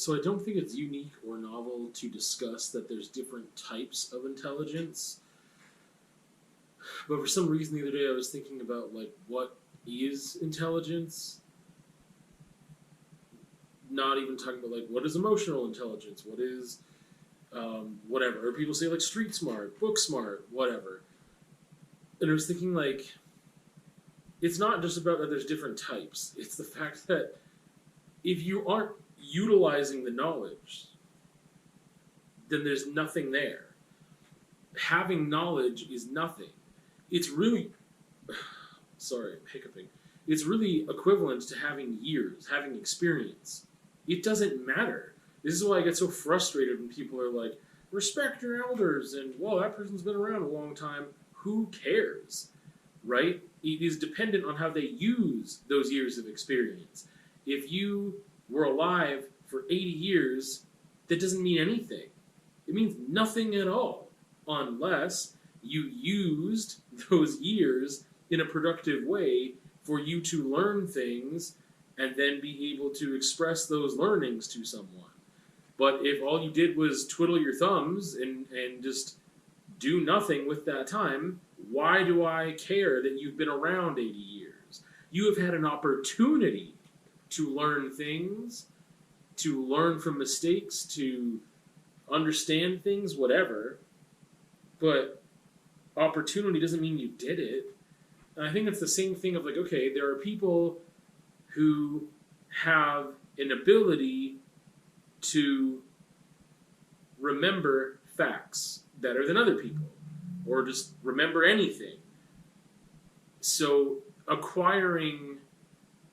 So I don't think it's unique or novel to discuss that there's different types of intelligence. But for some reason the other day I was thinking about like what is intelligence? Not even talking about like what is emotional intelligence, what is whatever. Or people say like street smart, book smart, whatever. And I was thinking like it's not just about that there's different types. It's the fact that if you aren't utilizing the knowledge, then there's nothing there. Having knowledge is nothing. It's really, sorry, I'm hiccuping. It's really equivalent to having years, having experience. It doesn't matter. This is why I get so frustrated when people are like, respect your elders, and, well, that person's been around a long time. Who cares? Right? It is dependent on how they use those years of experience. If you were alive for 80 years, that doesn't mean anything. It means nothing at all, unless you used those years in a productive way for you to learn things and then be able to express those learnings to someone. But if all you did was twiddle your thumbs and just do nothing with that time, why do I care that you've been around 80 years? You have had an opportunity to learn things, to learn from mistakes, to understand things, whatever. But opportunity doesn't mean you did it. And I think it's the same thing of like, okay, there are people who have an ability to remember facts better than other people, or just remember anything. So acquiring,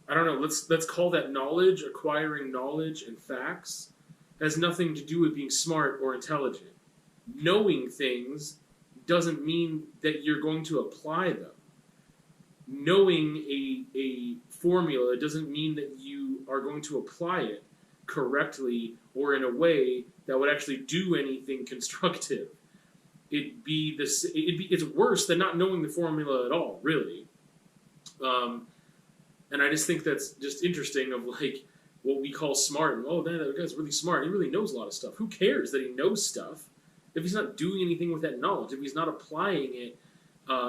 I don't know, let's call that knowledge, acquiring knowledge and facts has nothing to do with being smart or intelligent. Knowing things doesn't mean that you're going to apply them. Knowing a formula doesn't mean that you are going to apply it correctly or in a way that would actually do anything constructive. It's worse than not knowing the formula at all, really. And I just think that's just interesting of like what we call smart. And, oh, man, that guy's really smart. He really knows a lot of stuff. Who cares that he knows stuff if he's not doing anything with that knowledge, if he's not applying it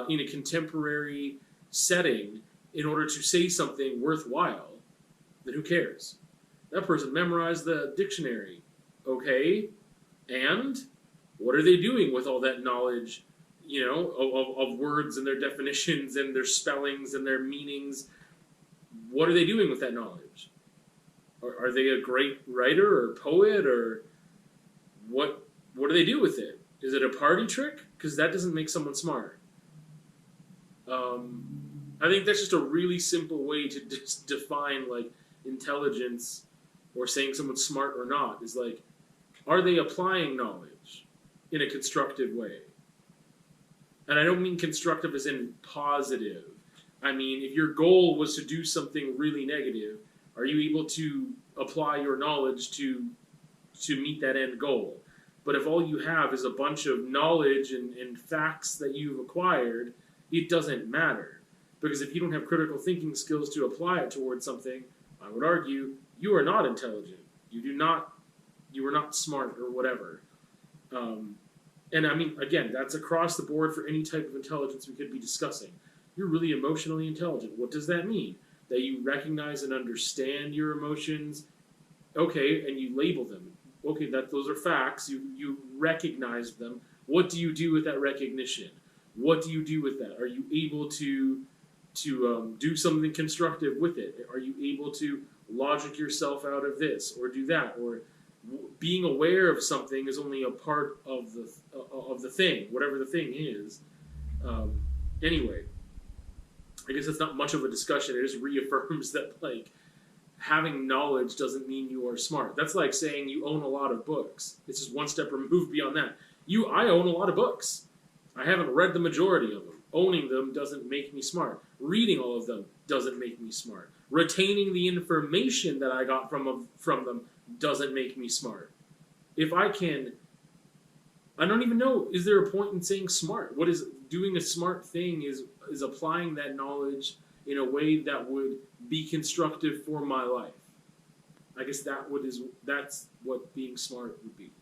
in a contemporary setting in order to say something worthwhile, then who cares? That person memorized the dictionary. Okay, and what are they doing with all that knowledge, of words and their definitions and their spellings and their meanings? What are they doing with that knowledge? Are they a great writer or poet, or what do they do with it? Is it a party trick? Because that doesn't make someone smart. I think that's just a really simple way to define like intelligence, or saying someone's smart or not, is like, are they applying knowledge in a constructive way? And I don't mean constructive as in positive. I mean, if your goal was to do something really negative, are you able to apply your knowledge to meet that end goal? But if all you have is a bunch of knowledge and facts that you've acquired, it doesn't matter. Because if you don't have critical thinking skills to apply it towards something, I would argue you are not intelligent. You are not smart or whatever. And I mean, again, that's across the board for any type of intelligence we could be discussing. You're really emotionally intelligent. What does that mean? That you recognize and understand your emotions, okay, and you label them. Okay, those are facts. You recognize them. What do you do with that recognition? What do you do with that? Are you able to do something constructive with it? Are you able to logic yourself out of this or do that? Or being aware of something is only a part of the thing, whatever the thing is. Anyway, I guess it's not much of a discussion. It just reaffirms that like having knowledge doesn't mean you are smart. That's like saying you own a lot of books. It's just one step removed beyond that. I own a lot of books. I haven't read the majority of them. Owning them doesn't make me smart. Reading all of them doesn't make me smart. Retaining the information that I got from them doesn't make me smart. If I don't even know, is there a point in saying smart? What is doing a smart thing is applying that knowledge in a way that would be constructive for my life. I guess that's what being smart would be.